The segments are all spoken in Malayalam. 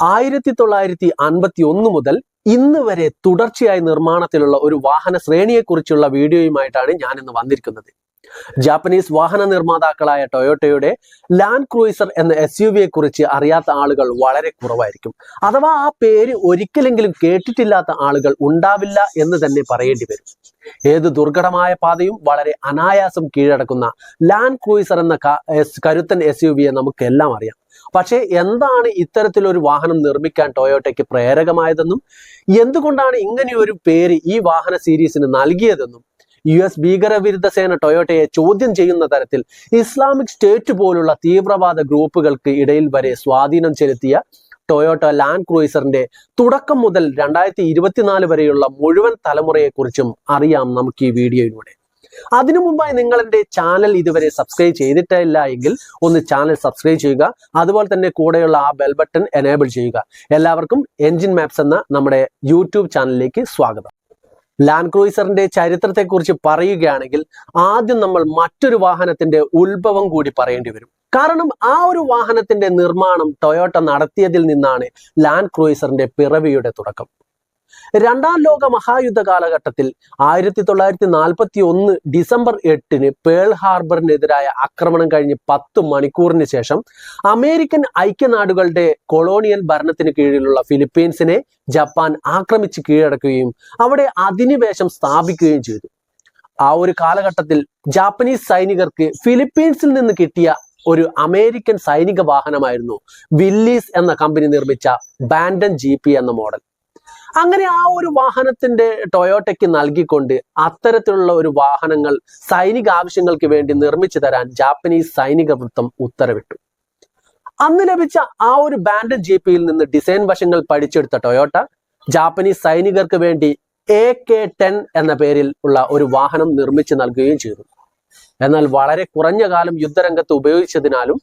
1951 മുതൽ ഇന്ന് വരെ തുടർച്ചയായി നിർമ്മാണത്തിലുള്ള ഒരു വാഹന ശ്രേണിയെക്കുറിച്ചുള്ള വീഡിയോയുമായിട്ടാണ് ഞാൻ ഇന്ന് വന്നിരിക്കുന്നത്. ജാപ്പനീസ് വാഹന നിർമ്മാതാക്കളായ ടൊയോട്ടയുടെ ലാൻഡ് ക്രൂയിസർ എന്ന SUV കുറിച്ച് അറിയാത്ത ആളുകൾ വളരെ കുറവായിരിക്കും. അഥവാ ആ പേര് ഒരിക്കലെങ്കിലും കേട്ടിട്ടില്ലാത്ത ആളുകൾ ഉണ്ടാവില്ല എന്ന് തന്നെ പറയേണ്ടി വരും. ഏത് ദുർഘടമായ പാതയും വളരെ അനായാസം കീഴടക്കുന്ന ലാൻഡ് ക്രൂയിസർ എന്ന കരുത്തൻ SUVയെ നമുക്കെല്ലാം അറിയാം. പക്ഷേ എന്താണ് ഇത്തരത്തിലൊരു വാഹനം നിർമ്മിക്കാൻ ടൊയോട്ടയ്ക്ക് പ്രേരകമായതെന്നും എന്തുകൊണ്ടാണ് ഇങ്ങനെയൊരു പേര് ഈ വാഹന സീരീസിന് നൽകിയതെന്നും US ഭീകരവിരുദ്ധ സേന ടൊയോട്ടയെ ചോദ്യം ചെയ്യുന്ന തരത്തിൽ ഇസ്ലാമിക് സ്റ്റേറ്റ് പോലുള്ള തീവ്രവാദ ഗ്രൂപ്പുകൾക്ക് ഇടയിൽ വരെ സ്വാധീനം ചെലുത്തിയ ടൊയോട്ട ലാൻഡ് ക്രൂയിസറിന്റെ തുടക്കം മുതൽ 2024 വരെയുള്ള മുഴുവൻ തലമുറയെക്കുറിച്ചും അറിയാം നമുക്ക് ഈ വീഡിയോയിലൂടെ. അതിനു മുമ്പായി നിങ്ങൾ എൻ്റെ ചാനൽ ഇതുവരെ സബ്സ്ക്രൈബ് ചെയ്തിട്ടില്ല എങ്കിൽ ഒന്ന് ചാനൽ സബ്സ്ക്രൈബ് ചെയ്യുക. അതുപോലെ തന്നെ കൂടെയുള്ള ആ ബെൽ ബട്ടൺ എനേബിൾ ചെയ്യുക. എല്ലാവർക്കും എൻജിൻ മാപ്സ് എന്ന നമ്മുടെ യൂട്യൂബ് ചാനലിലേക്ക് സ്വാഗതം. ലാൻഡ് ക്രൂയിസറിന്റെ ചരിത്രത്തെക്കുറിച്ച് പറയുകയാണെങ്കിൽ ആദ്യം നമ്മൾ മറ്റൊരു വാഹനത്തിന്റെ ഉത്ഭവം കൂടി പറയേണ്ടി വരും. കാരണം ആ ഒരു വാഹനത്തിന്റെ നിർമ്മാണം ടൊയോട്ട നടത്തിയതിൽ നിന്നാണ് ലാൻഡ് ക്രൂയിസറിന്റെ പിറവിയുടെ തുടക്കം. രണ്ടാം ലോക മഹായുദ്ധ കാലഘട്ടത്തിൽ 1941 ഡിസംബർ 8 പേൾ ഹാർബറിനെതിരായ ആക്രമണം കഴിഞ്ഞ് 10 മണിക്കൂറിന് ശേഷം അമേരിക്കൻ ഐക്യനാടുകളുടെ കൊളോണിയൽ ഭരണത്തിന് കീഴിലുള്ള ഫിലിപ്പീൻസിനെ ജപ്പാൻ ആക്രമിച്ച് കീഴടക്കുകയും അവിടെ അധിനിവേശം സ്ഥാപിക്കുകയും ചെയ്തു. ആ ഒരു കാലഘട്ടത്തിൽ ജാപ്പനീസ് സൈനികർക്ക് ഫിലിപ്പീൻസിൽ നിന്ന് കിട്ടിയ ഒരു അമേരിക്കൻ സൈനിക വാഹനമായിരുന്നു വില്ലീസ് എന്ന കമ്പനി നിർമ്മിച്ച ബാൻഡൻ GP എന്ന മോഡൽ. അങ്ങനെ ആ ഒരു വാഹനത്തിന്റെ ടൊയോട്ടയ്ക്ക് നൽകിക്കൊണ്ട് അത്തരത്തിലുള്ള ഒരു വാഹനങ്ങൾ സൈനിക ആവശ്യങ്ങൾക്ക് വേണ്ടി നിർമ്മിച്ചു തരാൻ ജാപ്പനീസ് സൈനിക വൃത്തം ഉത്തരവിട്ടു. അന്ന് ലഭിച്ച ആ ഒരു ബാൻഡൻ GPയിൽ നിന്ന് ഡിസൈൻ വശങ്ങൾ പഠിച്ചെടുത്ത ടൊയോട്ട ജാപ്പനീസ് സൈനികർക്ക് വേണ്ടി AK-10 എന്ന പേരിൽ ഉള്ള ഒരു വാഹനം നിർമ്മിച്ചു നൽകുകയും ചെയ്തു. എന്നാൽ വളരെ കുറഞ്ഞ കാലം യുദ്ധരംഗത്ത് ഉപയോഗിച്ചതിനാലും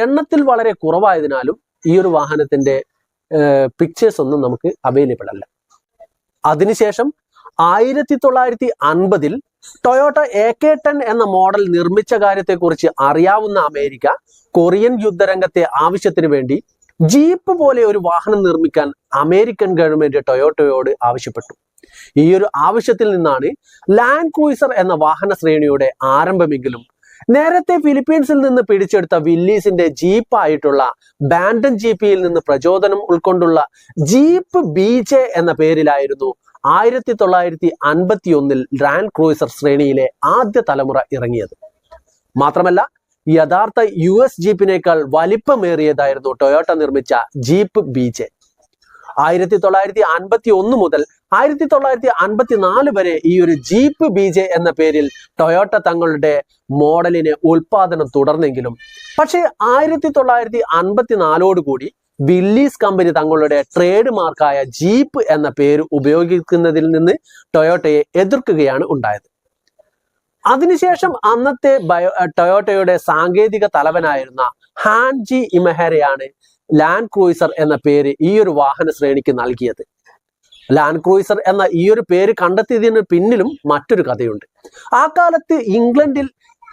എണ്ണത്തിൽ വളരെ കുറവായതിനാലും ഈ ഒരു വാഹനത്തിന്റെ പിക്ചേഴ്സ് ഒന്നും നമുക്ക് അവൈലബിൾ അല്ല. അതിനുശേഷം 1950 ടൊയോട്ട AK-10 എന്ന മോഡൽ നിർമ്മിച്ച കാര്യത്തെക്കുറിച്ച് അറിയാവുന്ന അമേരിക്ക കൊറിയൻ യുദ്ധരംഗത്തെ ആവശ്യത്തിന് വേണ്ടി ജീപ്പ് പോലെ ഒരു വാഹനം നിർമ്മിക്കാൻ അമേരിക്കൻ ഗവൺമെന്റ് ടൊയോട്ടയോട് ആവശ്യപ്പെട്ടു. ഈ ഒരു ആവശ്യത്തിൽ നിന്നാണ് ലാൻഡ് ക്രൂയിസർ എന്ന വാഹന ശ്രേണിയുടെ ആരംഭമെങ്കിലും നേരത്തെ ഫിലിപ്പീൻസിൽ നിന്ന് പിടിച്ചെടുത്ത വില്ലീസിന്റെ ജീപ്പായിട്ടുള്ള ബാൻഡൻ GPയിൽ നിന്ന് പ്രചോദനം ഉൾക്കൊണ്ടുള്ള ജീപ്പ് BJ എന്ന പേരിലായിരുന്നു 1951 ലാൻഡ് ക്രൂയിസർ ശ്രേണിയിലെ ആദ്യ തലമുറ ഇറങ്ങിയത്. മാത്രമല്ല യഥാർത്ഥ US ജീപ്പിനേക്കാൾ വലിപ്പമേറിയതായിരുന്നു ടൊയോട്ട നിർമ്മിച്ച ജീപ്പ് BJ. 1951 മുതൽ 1954 വരെ ഈ ഒരു ജീപ്പ് BJ എന്ന പേരിൽ ടൊയോട്ട തങ്ങളുടെ മോഡലിനെ ഉൽപാദനം തുടർന്നെങ്കിലും പക്ഷേ 1954 കൂടി വില്ലീസ് കമ്പനി തങ്ങളുടെ ട്രേഡ് മാർക്കായ ജീപ്പ് എന്ന പേര് ഉപയോഗിക്കുന്നതിൽ നിന്ന് ടൊയോട്ടയെ എതിർക്കുകയാണ് ഉണ്ടായത്. അതിനുശേഷം അന്നത്തെ ടൊയോട്ടയുടെ സാങ്കേതിക തലവനായിരുന്ന ഹാൻജി ഇമഹെരയാണ് ലാൻഡ് ക്രൂയിസർ എന്ന പേര് ഈ ഒരു വാഹന ശ്രേണിക്ക് നൽകിയത്. ലാൻഡ് ക്രൂയിസർ എന്ന ഈ ഒരു പേര് കണ്ടെത്തിയതിന് പിന്നിലും മറ്റൊരു കഥയുണ്ട്. ആ കാലത്ത് ഇംഗ്ലണ്ടിൽ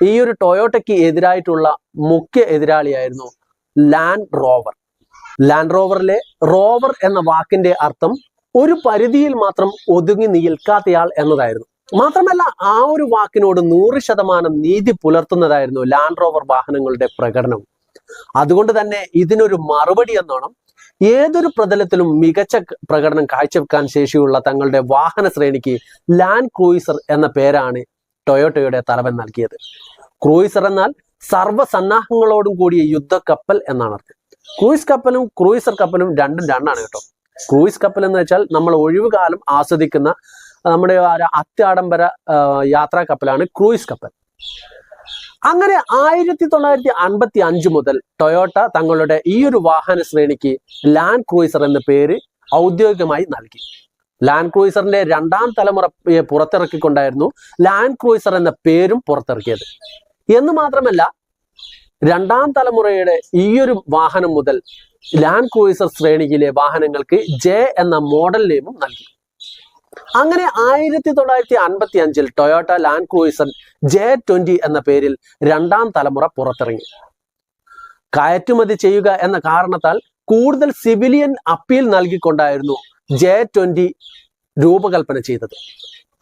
ഈ ഒരു ടൊയോട്ടയ്ക്ക് എതിരായിട്ടുള്ള മുഖ്യ എതിരാളിയായിരുന്നു ലാൻഡ് റോവർ. ലാൻഡ് റോവറിലെ റോവർ എന്ന വാക്കിന്റെ അർത്ഥം ഒരു പരിധിയിൽ മാത്രം ഒതുങ്ങി നിൽക്കാത്തയാൾ എന്നതായിരുന്നു. മാത്രമല്ല ആ ഒരു വാക്കിനോട് 100% നീതി പുലർത്തുന്നതായിരുന്നു ലാൻഡ് റോവർ വാഹനങ്ങളുടെ പ്രകടനം. അതുകൊണ്ട് തന്നെ ഇതിനൊരു മറുപടി എന്നോണം ഏതൊരു പ്രതലത്തിലും മികച്ച പ്രകടനം കാഴ്ചവെക്കാൻ ശേഷിയുള്ള തങ്ങളുടെ വാഹന ശ്രേണിക്ക് ലാൻഡ് ക്രൂയിസർ എന്ന പേരാണ് ടൊയോട്ടയുടെ തലവൻ നൽകിയത്. ക്രൂയിസർ എന്നാൽ സർവ്വസന്നാഹങ്ങളോടും കൂടിയ യുദ്ധക്കപ്പൽ എന്നാണ് അർത്ഥം. ക്രൂയിസ് കപ്പലും ക്രൂയിസർ കപ്പലും രണ്ടും രണ്ടാണ് കേട്ടോ. ക്രൂയിസ് കപ്പൽ എന്ന് വെച്ചാൽ നമ്മൾ ഒഴിവുകാലം ആസ്വദിക്കുന്ന നമ്മുടെ അത്യാഡംബര യാത്രാ കപ്പലാണ് ക്രൂയിസ് കപ്പൽ. അങ്ങനെ 1955 മുതൽ ടൊയോട്ട തങ്ങളുടെ ഈ ഒരു വാഹന ശ്രേണിക്ക് ലാൻഡ് ക്രൂയിസർ എന്ന പേര് ഔദ്യോഗികമായി നൽകി. ലാൻഡ് ക്രൂയിസറിന്റെ രണ്ടാം തലമുറയെ പുറത്തിറക്കിക്കൊണ്ടായിരുന്നു ലാൻഡ് ക്രൂയിസർ എന്ന പേരും പുറത്തിറക്കിയത്. എന്ന് മാത്രമല്ല രണ്ടാം തലമുറയുടെ ഈ ഒരു വാഹനം മുതൽ ലാൻഡ് ക്രൂയിസർ ശ്രേണിയിലെ വാഹനങ്ങൾക്ക് J എന്ന മോഡൽ നെയിമും നൽകി. അങ്ങനെ 1955 ടൊയോട്ട ലാൻഡ് ക്രൂയിസർ J20 എന്ന പേരിൽ രണ്ടാം തലമുറ പുറത്തിറങ്ങി. കയറ്റുമതി ചെയ്യുക എന്ന കാരണത്താൽ കൂടുതൽ സിവിലിയൻ അപ്പീൽ നൽകിക്കൊണ്ടായിരുന്നു J20 രൂപകൽപ്പന ചെയ്തത്.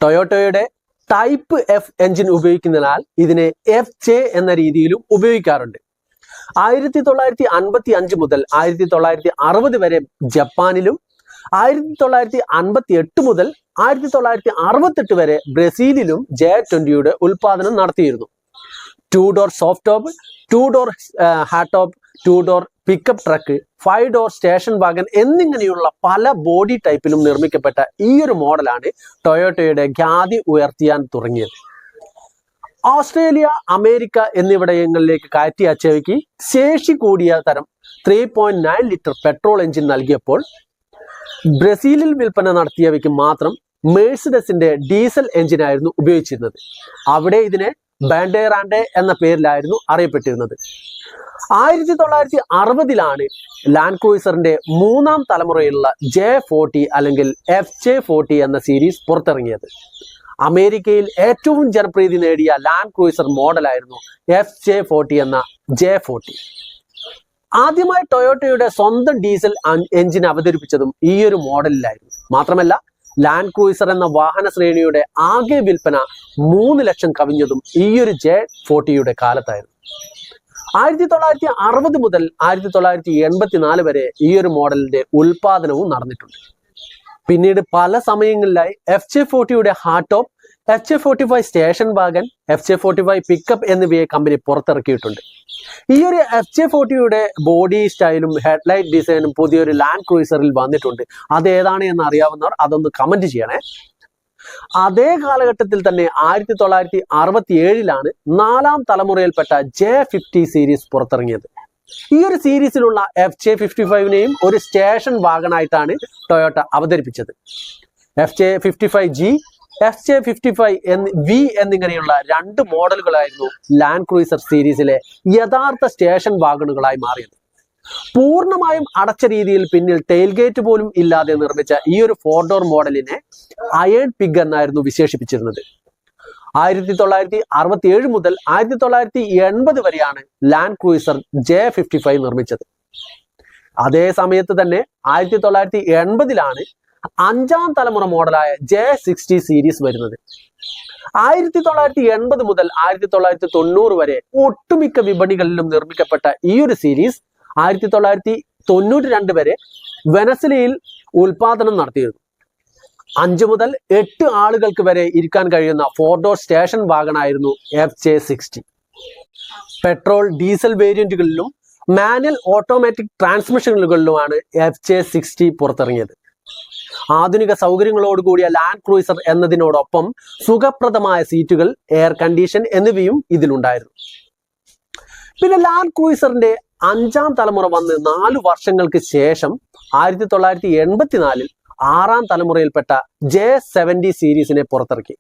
ടൊയോട്ടയുടെ ടൈപ്പ് എഫ് എഞ്ചിൻ ഉപയോഗിക്കുന്നതിനാൽ ഇതിനെ FJ എന്ന രീതിയിലും ഉപയോഗിക്കാറുണ്ട്. 1955 മുതൽ 1960 വരെ ജപ്പാനിലും 1958 മുതൽ 1968 വരെ ബ്രസീലിലും J20യുടെ ഉൽപാദനം നടത്തിയിരുന്നു. 2 door soft top, 2 door hard top, 2 door pickup truck, 5 door station Wagen എന്നിങ്ങനെയുള്ള പല ബോഡി ടൈപ്പിലും നിർമ്മിക്കപ്പെട്ട ഈ ഒരു മോഡലാണ് ടൊയോട്ടയുടെ ഖ്യാതി ഉയർത്തിയാൻ തുടങ്ങിയത്. ഓസ്ട്രേലിയ, അമേരിക്ക എന്നിവിടങ്ങളിലേക്ക് കയറ്റി അയച്ചവയ്ക്ക് ശേഷി കൂടിയ തരം 3.9 ലിറ്റർ പെട്രോൾ എഞ്ചിൻ നൽകിയപ്പോൾ ബ്രസീലിൽ വിൽപ്പന നടത്തിയവയ്ക്ക് മാത്രം മെഴ്സിഡസിന്റെ ഡീസൽ എഞ്ചിനായിരുന്നു ഉപയോഗിച്ചിരുന്നത്. അവിടെ ഇതിനെ ബാൻഡേറാൻഡെ എന്ന പേരിലായിരുന്നു അറിയപ്പെട്ടിരുന്നത്. 1960 ലാൻഡ് ക്രൂയിസറിന്റെ 3ാം തലമുറയിലുള്ള J40 അല്ലെങ്കിൽ FJ40 എന്ന സീരീസ് പുറത്തിറങ്ങിയത്. അമേരിക്കയിൽ ഏറ്റവും ജനപ്രീതി നേടിയ ലാൻഡ് ക്രൂയിസർ മോഡലായിരുന്നു FJ40 എന്ന J40. ആദ്യമായി ടൊയോട്ടയുടെ സ്വന്തം ഡീസൽ എഞ്ചിൻ അവതരിപ്പിച്ചതും ഈ ഒരു മോഡലിലായിരുന്നു. മാത്രമല്ല, ലാൻഡ് ക്രൂയിസർ എന്ന വാഹന ശ്രേണിയുടെ ആകെ വിൽപ്പന 3 ലക്ഷം കവിഞ്ഞതും ഈ ഒരു J40യുടെ കാലത്തായിരുന്നു. 1960 മുതൽ 1984 വരെ ഈ ഒരു മോഡലിന്റെ ഉൽപാദനവും നടന്നിട്ടുണ്ട്. പിന്നീട് പല സമയങ്ങളിലായി FJ40യുടെ hard top, FJ45 station wagon, FJ45 pickup എന്നിവയെ കമ്പനി പുറത്തിറക്കിയിട്ടുണ്ട്. ഈ ഒരു FJ40യുടെ ബോഡി സ്റ്റൈലും ഹെഡ്ലൈറ്റ് ഡിസൈനും പുതിയൊരു ലാൻഡ് ക്രൂയിസറിൽ വന്നിട്ടുണ്ട്. അത് ഏതാണ് എന്ന് അറിയാവുന്നവർ അതൊന്ന് കമന്റ് ചെയ്യണേ. അതേ കാലഘട്ടത്തിൽ തന്നെ 1967 4ാം തലമുറയിൽപ്പെട്ട J50 സീരീസ് പുറത്തിറങ്ങിയത്. ഈ ഒരു സീരീസിലുള്ള FJ55നെയും ഒരു സ്റ്റേഷൻ വാഗണായിട്ടാണ് ടൊയോട്ട അവതരിപ്പിച്ചത്. FJ55G, FJ55V എന്നിങ്ങനെയുള്ള 2 മോഡലുകളായിരുന്നു ലാൻഡ് ക്രൂയിസർ സീരീസിലെ യഥാർത്ഥ സ്റ്റേഷൻ വാഗണുകളായി മാറിയത്. പൂർണ്ണമായും അടച്ച രീതിയിൽ പിന്നിൽ ടെയിൽഗേറ്റ് പോലും ഇല്ലാതെ നിർമ്മിച്ച ഈ ഒരു 4 ഡോർ മോഡലിനെ അയേൺ പിഗ് എന്നായിരുന്നു വിശേഷിപ്പിച്ചിരുന്നത്. 1967 മുതൽ 1980 വരെയാണ് ലാൻഡ് ക്രൂയിസർ J55 നിർമ്മിച്ചത്. അതേ സമയത്ത് തന്നെ 1980 5ാം തലമുറ മോഡലായ J60 സീരീസ് വരുന്നത്. 1980 മുതൽ 1990 വരെ ഒട്ടുമിക്ക വിപണികളിലും നിർമ്മിക്കപ്പെട്ട ഈ ഒരു സീരീസ് 1992 വരെ വെനസ്വലയിൽ ഉൽപാദനം നടത്തിയിരുന്നു. 5 മുതൽ 8 ആളുകൾക്ക് വരെ ഇരിക്കാൻ കഴിയുന്ന 4 ഡോർ സ്റ്റേഷൻ വാഗണായിരുന്നു FJ60. പെട്രോൾ, ഡീസൽ വേരിയന്റുകളിലും മാനുവൽ ഓട്ടോമാറ്റിക് ട്രാൻസ്മിഷനുകളിലുമാണ് FJ60 പുറത്തിറങ്ങിയത്. ആധുനിക സൗകര്യങ്ങളോടുകൂടിയ ലാൻഡ് ക്രൂയിസർ എന്നതിനോടൊപ്പം സുഖപ്രദമായ സീറ്റുകൾ, എയർ കണ്ടീഷൻ എന്നിവയും ഇതിലുണ്ടായിരുന്നു. പിന്നെ ലാൻഡ് ക്രൂയിസറിന്റെ 5ാം തലമുറ വന്ന് 4 വർഷങ്ങൾക്ക് ശേഷം 1984 6ാം തലമുറയിൽപ്പെട്ട J70 സീരീസിനെ പുറത്തിറക്കി.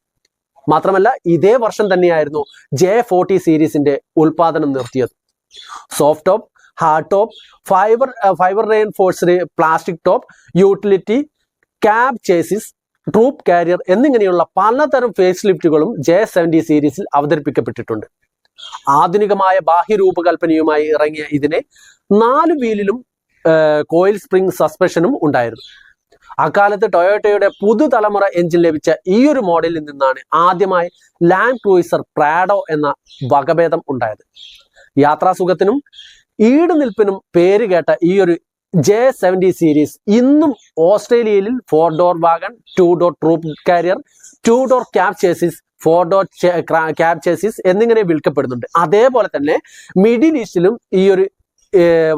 മാത്രമല്ല, ഇതേ വർഷം തന്നെയായിരുന്നു J40 സീരീസിന്റെ ഉൽപാദനം നിർത്തിയത്. Soft top, hard top, fibre reinforced plastic top, utility, cab chassis, troop carrier എന്നിങ്ങനെയുള്ള പലതരം ഫേസ് ലിഫ്റ്റുകളും J70 സീരീസിൽ അവതരിപ്പിക്കപ്പെട്ടിട്ടുണ്ട്. ആധുനികമായ ബാഹ്യരൂപകൽപ്പനയുമായി ഇറങ്ങിയ ഇതിനെ 4 വീലിലും കോയിൽ സ്പ്രിംഗ് സസ്പെൻഷനും ഉണ്ടായിരുന്നു. അക്കാലത്ത് ടൊയോട്ടയുടെ പുതുതലമുറ എഞ്ചിൻ ലഭിച്ച ഈ ഒരു മോഡലിൽ നിന്നാണ് ആദ്യമായി ലാൻഡ് ക്രൂയിസർ പ്രാഡോ എന്ന വകഭേദം ഉണ്ടായത്. യാത്രാസുഖത്തിനും ഈടുനിൽപ്പിനും പേര് കേട്ട ഈ ഒരു J70 സീരീസ് ഇന്നും ഓസ്ട്രേലിയയിൽ 4 door wagon, 2 door troop carrier, 2 door cab chassis, 4 door cab chassis എന്നിങ്ങനെ വിൽക്കപ്പെടുന്നുണ്ട്. അതേപോലെ തന്നെ മിഡിൽ ഈസ്റ്റിലും ഈ ഒരു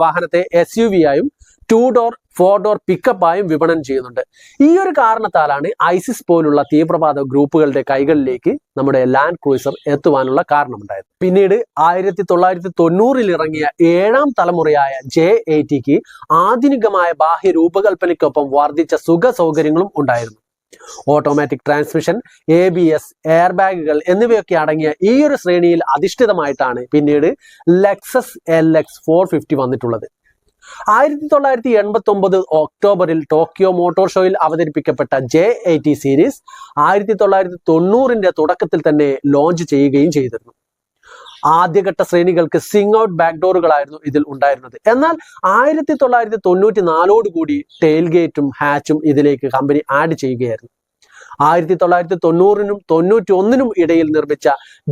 വാഹനത്തെ SUV ആയും 2 ഡോർ 4 ഡോർ പിക്കപ്പായും വിപണനം ചെയ്യുന്നുണ്ട്. ഈ ഒരു കാരണത്താലാണ് ഐസിസ് പോലുള്ള തീവ്രവാദ ഗ്രൂപ്പുകളുടെ കൈകളിലേക്ക് നമ്മുടെ ലാൻഡ് ക്രൂയിസർ എത്തുവാനുള്ള കാരണമുണ്ടായത്. പിന്നീട് 1990 ഇറങ്ങിയ 7ാം തലമുറയായ J80ക്ക് ആധുനികമായ ബാഹ്യ രൂപകൽപ്പനയ്ക്കൊപ്പം വർദ്ധിച്ച സുഖ സൗകര്യങ്ങളും ഉണ്ടായിരുന്നു. ഓട്ടോമാറ്റിക് ട്രാൻസ്മിഷൻ, ABS, എയർ ബാഗുകൾ എന്നിവയൊക്കെ അടങ്ങിയ ഈ ഒരു ശ്രേണിയിൽ അധിഷ്ഠിതമായിട്ടാണ് പിന്നീട് ലെക്സസ് LX 450 വന്നിട്ടുള്ളത്. 1989 ഒക്ടോബറിൽ ടോക്കിയോ മോട്ടോർ ഷോയിൽ അവതരിപ്പിക്കപ്പെട്ട J80 സീരീസ് 1990 തുടക്കത്തിൽ തന്നെ ലോഞ്ച് ചെയ്യുകയും ചെയ്തിരുന്നു. ആദ്യഘട്ട ശ്രേണികൾക്ക് സിങ് ഔട്ട് ബാക്ക് ഡോറുകളായിരുന്നു ഇതിൽ ഉണ്ടായിരുന്നത്. എന്നാൽ 1994 ടെയിൽ ഗേറ്റും ഹാച്ചും ഇതിലേക്ക് കമ്പനി ആഡ് ചെയ്യുകയായിരുന്നു. 1990-നും 91-നും ഇടയിൽ നിർമ്മിച്ച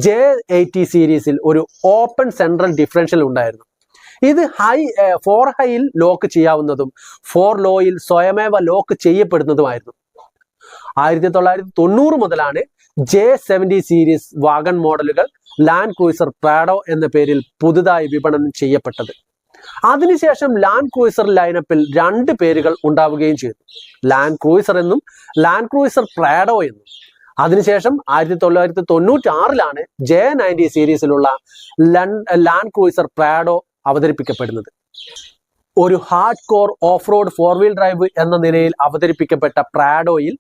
J80 സീരീസിൽ ഒരു ഓപ്പൺ സെൻട്രൽ ഡിഫറൻഷ്യൽ ഉണ്ടായിരുന്നു. ഇത് 4 ഹൈയിൽ ലോക്ക് ചെയ്യാവുന്നതും 4 ലോയിൽ സ്വയമേവ ലോക്ക് ചെയ്യപ്പെടുന്നതുമായിരുന്നു. 1990 മുതലാണ് J70 സീരീസ് വാഗൺ മോഡലുകൾ ലാൻഡ് ക്രൂയിസർ പ്രാഡോ എന്ന പേരിൽ പുതുതായി വിപണനം ചെയ്യപ്പെട്ടത്. അതിനുശേഷം ലാൻഡ് ക്രൂയിസർ ലൈനപ്പിൽ 2 പേരുകൾ ഉണ്ടാവുകയും ചെയ്തു, ലാൻഡ് ക്രൂയിസർ എന്നും ലാൻഡ് ക്രൂയിസർ പ്രാഡോ എന്നും. അതിനുശേഷം 1996-ലാണ് J90 സീരീസിലുള്ള ലാൻഡ് ക്രൂയിസർ പ്രാഡോ അവതരിപ്പിക്കപ്പെടുന്നത്. ഒരു hard core off road 4 wheel drive എന്ന നിലയിൽ അവതരിപ്പിക്കപ്പെട്ട പ്രാഡോയിൽ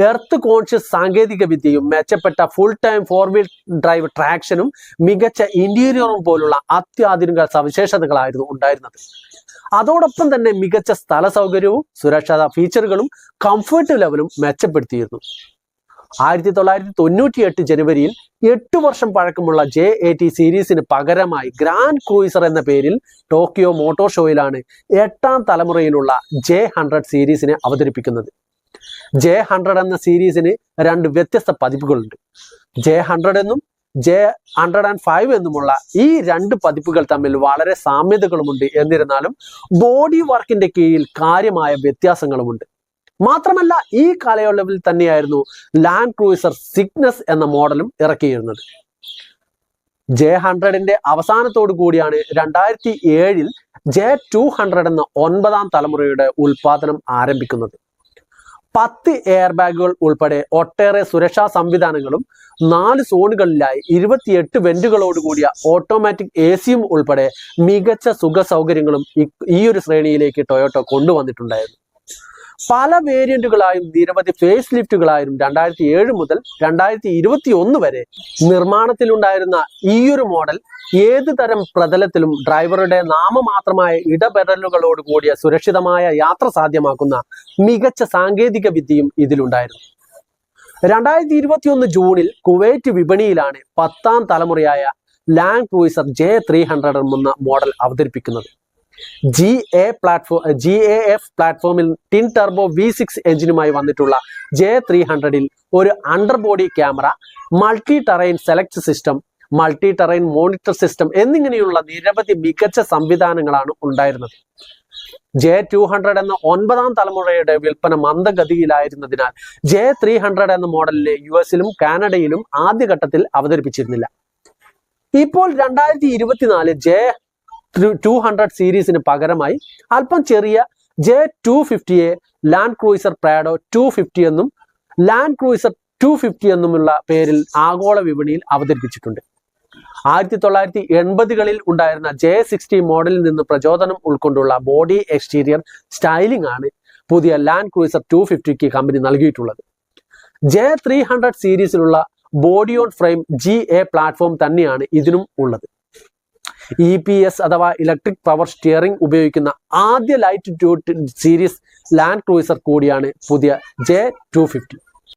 എർത്ത് കോൺഷ്യസ് സാങ്കേതിക വിദ്യയും മെച്ചപ്പെട്ട ഫുൾ ടൈം 4 വീൽ ഡ്രൈവ് ട്രാക്ഷനും മികച്ച ഇന്റീരിയറും പോലുള്ള അത്യാധുനിക സവിശേഷതകളായിരുന്നു ഉണ്ടായിരുന്നത്. അതോടൊപ്പം തന്നെ മികച്ച സ്ഥല സൗകര്യവും സുരക്ഷാ ഫീച്ചറുകളും കംഫർട്ട് ലെവലും മെച്ചപ്പെടുത്തിയിരുന്നു. 1998 ജനുവരിയിൽ 8 വർഷം പഴക്കമുള്ള J80 സീരീസിന് പകരമായി ഗ്രാൻഡ് ക്രൂയിസർ എന്ന പേരിൽ ടോക്കിയോ മോട്ടോർ ഷോയിലാണ് 8ാം തലമുറയിലുള്ള J100 സീരീസിനെ അവതരിപ്പിക്കുന്നത്. J100 എന്ന സീരീസിന് 2 വ്യത്യസ്ത പതിപ്പുകളുണ്ട്. J100 എന്നും J105 എന്നുമുള്ള ഈ 2 പതിപ്പുകൾ തമ്മിൽ വളരെ സാമ്യതകളുമുണ്ട്. എന്നിരുന്നാലും ബോഡി വർക്കിന്റെ കീഴിൽ കാര്യമായ വ്യത്യാസങ്ങളുമുണ്ട്. മാത്രമല്ല ഈ കാലയളവിൽ തന്നെയായിരുന്നു ലാൻഡ് ക്രൂയിസർ സിഗ്നസ് എന്ന മോഡലും ഇറക്കിയിരുന്നത്. J100ന്റെ അവസാനത്തോടു കൂടിയാണ് 2007-ൽ J200 എന്ന 9ാം തലമുറയുടെ ഉൽപാദനം ആരംഭിക്കുന്നത്. 10 എയർ ബാഗുകൾ ഉൾപ്പെടെ ഒട്ടേറെ സുരക്ഷാ സംവിധാനങ്ങളും 4 സോണുകളിലായി 28 വെന്റുകളോട് കൂടിയ ഓട്ടോമാറ്റിക് AC-യും ഉൾപ്പെടെ മികച്ച സുഖ സൗകര്യങ്ങളും ഈ ഒരു ശ്രേണിയിലേക്ക് ടൊയോട്ട കൊണ്ടുവന്നിട്ടുണ്ടായിരുന്നു. പല വേരിയന്റുകളായും നിരവധി ഫേസ് ലിഫ്റ്റുകളായും 2007 മുതൽ 2021 വരെ നിർമ്മാണത്തിലുണ്ടായിരുന്ന ഈയൊരു മോഡൽ ഏത് തരം പ്രതലത്തിലും ഡ്രൈവറുടെ നാമമാത്രമായ ഇടപെടലുകളോട് കൂടിയ സുരക്ഷിതമായ യാത്ര സാധ്യമാക്കുന്ന മികച്ച സാങ്കേതിക വിദ്യയും ഇതിലുണ്ടായിരുന്നു. 2021 ജൂണിൽ കുവൈറ്റ് വിപണിയിലാണ് 10ാം തലമുറയായ ലാൻഡ് ക്രൂയിസർ J300 എന്ന മോഡൽ അവതരിപ്പിക്കുന്നത്. GAF പ്ലാറ്റ്ഫോമിൽ ടിൻ ടർബോ V6 എഞ്ചിനുമായി വന്നിട്ടുള്ള J300-ൽ ഒരു underbody camera, multi terrain select system, multi terrain monitor system എന്നിങ്ങനെയുള്ള നിരവധി മികച്ച സംവിധാനങ്ങളാണ് ഉണ്ടായിരുന്നത്. J200 എന്ന 9ാം തലമുറയുടെ വിൽപ്പന മന്ദഗതിയിലായിരുന്നതിനാൽ J300 എന്ന മോഡലിനെ US-ലും കാനഡയിലും ആദ്യഘട്ടത്തിൽ അവതരിപ്പിച്ചിരുന്നില്ല. ഇപ്പോൾ 2024 J200 സീരീസിന് പകരമായി അല്പം ചെറിയ J250-യെ ലാൻഡ് ക്രൂയിസർ പ്രാഡോ 250 എന്നും ലാൻഡ് ക്രൂയിസർ 250 എന്നുമുള്ള പേരിൽ ആഗോള വിപണിയിൽ അവതരിപ്പിച്ചിട്ടുണ്ട്. 1980-കളിൽ ഉണ്ടായിരുന്ന J60 മോഡലിൽ നിന്ന് പ്രചോദനം ഉൾക്കൊണ്ടുള്ള ബോഡി എക്സ്റ്റീരിയർ സ്റ്റൈലിംഗ് ആണ് പുതിയ ലാൻഡ് ക്രൂയിസർ 250-ക്ക് കമ്പനി നൽകിയിട്ടുള്ളത്. J300 സീരീസിലുള്ള body on frame GA platform തന്നെയാണ് ഇതിനും ഉള്ളത്. EPS അഥവാ ഇലക്ട്രിക് പവർ സ്റ്റിയറിംഗ് ഉപയോഗിക്കുന്ന ആദ്യ ലൈറ്റ് സീരീസ് ലാൻഡ് ക്രൂയിസർ കൂടിയാണ് പുതിയ J250.